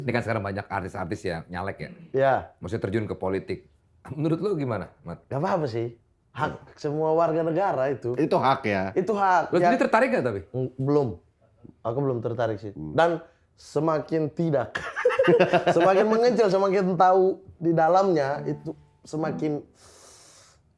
Ini kan sekarang banyak artis-artis yang nyalek ya. Ya, Maksudnya terjun ke politik. Menurut lu gimana, Mat? gak apa-apa sih. Hak semua warga negara itu. Itu hak ya. Itu hak. Lu sendiri tertarik gak tapi? Belum. Aku belum tertarik sih. Dan semakin tidak. Semakin mengecil, semakin tahu di dalamnya itu semakin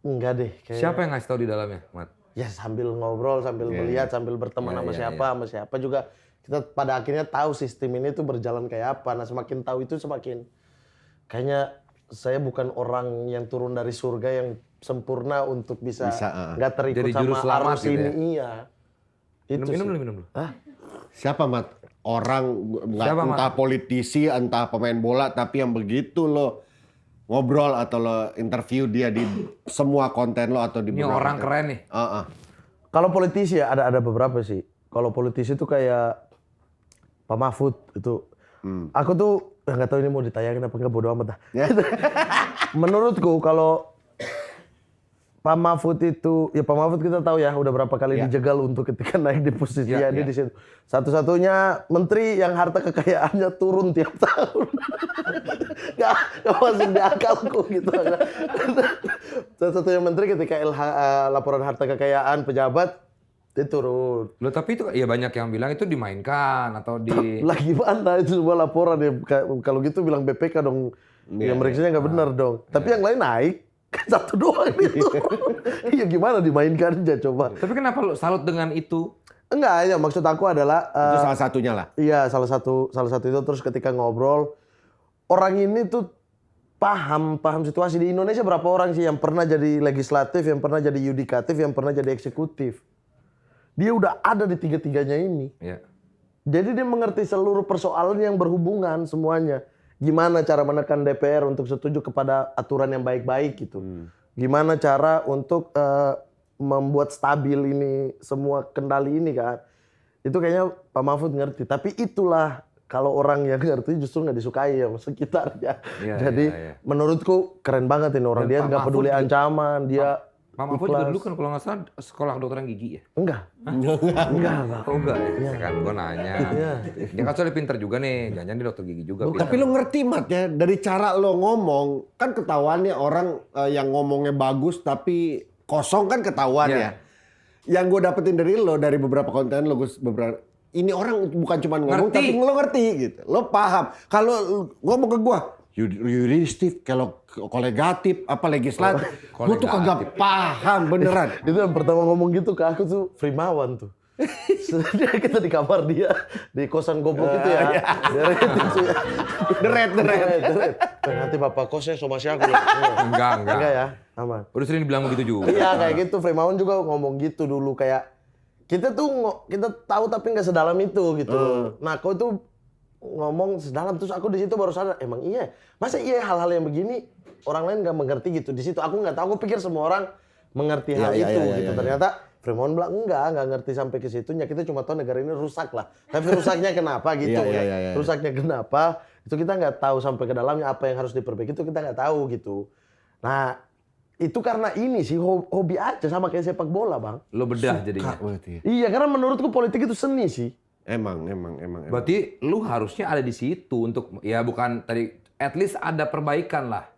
enggak deh. Kayaknya. Siapa yang ngasih tahu di dalamnya, Mat? Ya sambil ngobrol, sambil melihat, sambil berteman sama siapa juga. Kita pada akhirnya tahu sistem ini tuh berjalan kayak apa. Nah semakin tahu itu semakin kayaknya saya bukan orang yang turun dari surga yang sempurna untuk bisa nggak terikut jadi juru sama selamat arus gitu ini. ya? Iya. Itu Minum sih. dulu. Hah? Siapa Mat? Orang Siapa, entah politisi, entah pemain bola, tapi yang begitu lo ngobrol atau lo interview dia di semua konten lo atau di Ini beberapa orang konten. keren nih. Kalau politisi ya ada beberapa sih. Kalau politisi itu kayak Pak Mahfud itu. Aku tuh nggak tahu ini mau ditayangin apa nggak, bodo amat dah. Menurutku kalau Pak Mahfud itu, ya Pak Mahfud kita tahu ya udah berapa kali dijegal untuk ketika naik di posisi dia di situ. Satu-satunya menteri yang harta kekayaannya turun tiap tahun. Gak masuk di akalku gitu. Satu-satunya menteri ketika laporan harta kekayaan pejabat dia turun. Loh tapi itu ya banyak yang bilang itu dimainkan atau di... Lah gimana itu semua laporan ya, kalau gitu bilang BPK dong. Yang meriksanya nggak benar dong. Tapi yang lain naik. Satu doang itu. Iya gimana dimainkan aja coba. Tapi kenapa lu salut dengan itu? Enggak, ya maksud aku adalah Itu salah satunya lah. iya salah satu itu. Terus ketika ngobrol orang ini tuh paham situasi di Indonesia. Berapa orang sih yang pernah jadi legislatif, yang pernah jadi yudikatif, yang pernah jadi eksekutif. Dia udah ada di tiga-tiganya ini. Ya. Jadi dia mengerti seluruh persoalan yang berhubungan semuanya. Gimana cara menekan DPR untuk setuju kepada aturan yang baik-baik gitu. Gimana cara untuk membuat stabil ini semua kendali ini kan. Itu kayaknya Pak Mahfud ngerti. Tapi itulah kalau orang yang ngerti justru nggak disukai ya sekitarnya. Jadi menurutku keren banget ini orang. Dan Dia Pak nggak peduli Mahfud ancaman. Dia Pak Mahfud juga dulu kan kalau nggak salah sekolah kedokteran gigi ya? enggak. Enggak. Oh enggak ya? Kan gua nanya. Dia kan soalnya pinter juga nih. Jangan-jangan dia dokter gigi juga. pinter. Tapi lo ngerti Mat ya, dari cara lo ngomong, kan ketahuannya orang yang ngomongnya bagus tapi kosong kan ketahuan ya. Yang gue dapetin dari lo, dari beberapa konten lo, ini orang bukan cuma ngomong, tapi lo ngerti gitu. Lo paham. Kalau ngomong ke gue, yuridistif, kalau kolegatif, apa legislatif, gue tuh kagak paham beneran. Itu yang pertama ngomong gitu ke aku tuh Frimawan tuh. Kita di kamar dia di kosan goblok itu ya. Deret. Nanti bapak kosnya sama si aku. Enggak. Enggak ya, aman. Udah sering dibilang begitu juga. Iya kayak gitu. Frimawan juga ngomong gitu dulu kayak kita tahu tapi nggak sedalam itu gitu. Nah kau tuh ngomong sedalam terus aku di situ baru sadar emang iya. Masa iya hal-hal yang begini orang lain nggak mengerti gitu. Di situ aku nggak tahu. Aku pikir semua orang mengerti hal itu gitu. Ternyata Frimawan bilang nggak ngerti sampai ke situnya. Kita cuma tahu negara ini rusak lah. Tapi rusaknya kenapa gitu ya. Rusaknya kenapa itu kita nggak tahu sampai ke dalamnya apa yang harus diperbaiki itu kita nggak tahu gitu. Nah itu karena ini sih hobi aja sama kayak sepak bola bang. Lo bedah jadinya. Iya karena menurutku politik itu seni sih. Emang. Berarti lu harusnya ada di situ untuk ya bukan tadi at least ada perbaikan lah.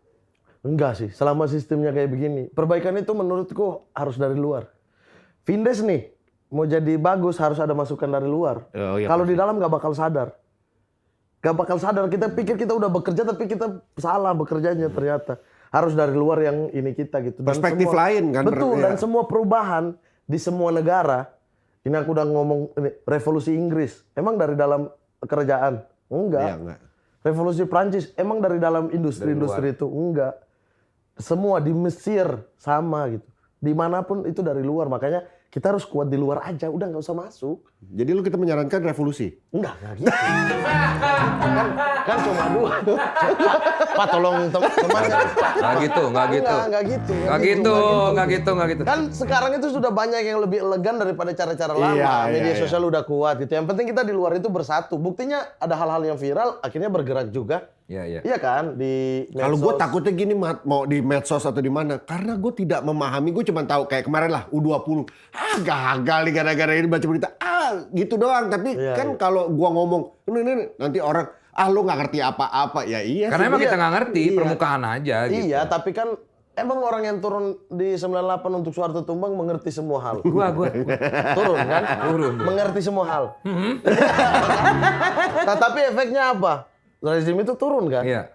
Enggak sih, selama sistemnya kayak begini. Perbaikan itu menurutku harus dari luar. Vindes nih, mau jadi bagus harus ada masukan dari luar. Kalau di dalam nggak bakal sadar. Nggak bakal sadar, kita pikir kita udah bekerja tapi kita salah bekerjanya ternyata. Harus dari luar yang ini kita gitu. Dan perspektif lain kan. Betul, dan semua perubahan di semua negara. Ini aku udah ngomong ini, revolusi Inggris. Emang dari dalam kerajaan? Enggak. Revolusi Prancis emang dari dalam industri-industri itu? Enggak. Semua di Mesir sama gitu. Dimanapun itu dari luar. Makanya kita harus kuat di luar aja. Udah nggak usah masuk. Jadi lu kita menyarankan revolusi? Enggak gitu. kan cuma dua. Pak tolong temannya. Nggak gitu. Nggak gitu. Kan sekarang itu sudah banyak yang lebih elegan daripada cara-cara lama. Media sosial udah kuat gitu. Yang penting kita di luar itu bersatu. Buktinya ada hal-hal yang viral akhirnya bergerak juga. Iya kan di medsos. Kalau gue takutnya gini Mat, mau di medsos atau di mana, karena gue tidak memahami, gue cuma tahu kayak kemarin lah U20 gagal nih gara-gara ini baca berita gitu doang. Tapi kalau gue ngomong ini nanti orang lu nggak ngerti apa-apa. Ya iya Karena sih. emang kita nggak ngerti, Iya. permukaan aja gitu. Iya, tapi kan emang orang yang turun di 98 untuk Soeharto tumbang mengerti semua hal. Gua. Turun kan? Turun. Mengerti semua hal. Nah, tapi efeknya apa? Rezim itu turun kan? Iya.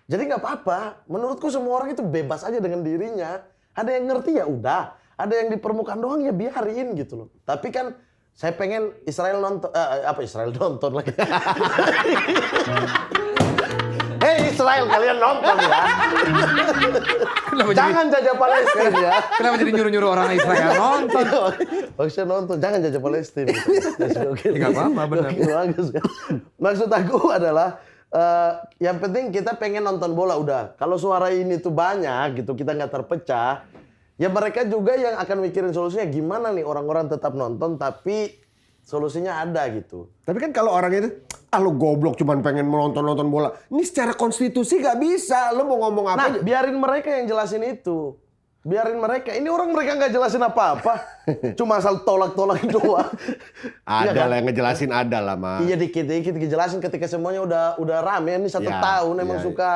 Jadi nggak apa-apa. Menurutku semua orang itu bebas aja dengan dirinya. Ada yang ngerti ya udah. Ada yang di permukaan doang ya biarin gitu loh. Tapi kan saya pengen Israel nonton, Israel nonton lagi. Hei Israel, kalian nonton ya. Kenapa Jangan jajah Palestina ya. Kenapa jadi nyuruh-nyuruh orang Israel nonton? Maksudnya nonton, jangan jajah Palestina. Nggak apa-apa, benar. Bagus kan. Maksud aku adalah yang penting kita pengen nonton bola udah. Kalau suara ini tuh banyak gitu, kita nggak terpecah. Ya mereka juga yang akan mikirin solusinya gimana nih orang-orang tetap nonton tapi solusinya ada gitu. Tapi kan kalau orang itu, lu goblok cuman pengen nonton bola. Ini secara konstitusi gak bisa. Lu mau ngomong apa? Nah, biarin mereka yang jelasin itu. Biarin mereka. Ini orang mereka nggak jelasin apa-apa. Cuma asal tolak-tolak doang. Ada Iya kan? lah yang ngejelasin ada lah, Mas. Iya dikit-dikit dijelasin ketika semuanya udah rame. Ini 1 Ya, tahun emang ya, suka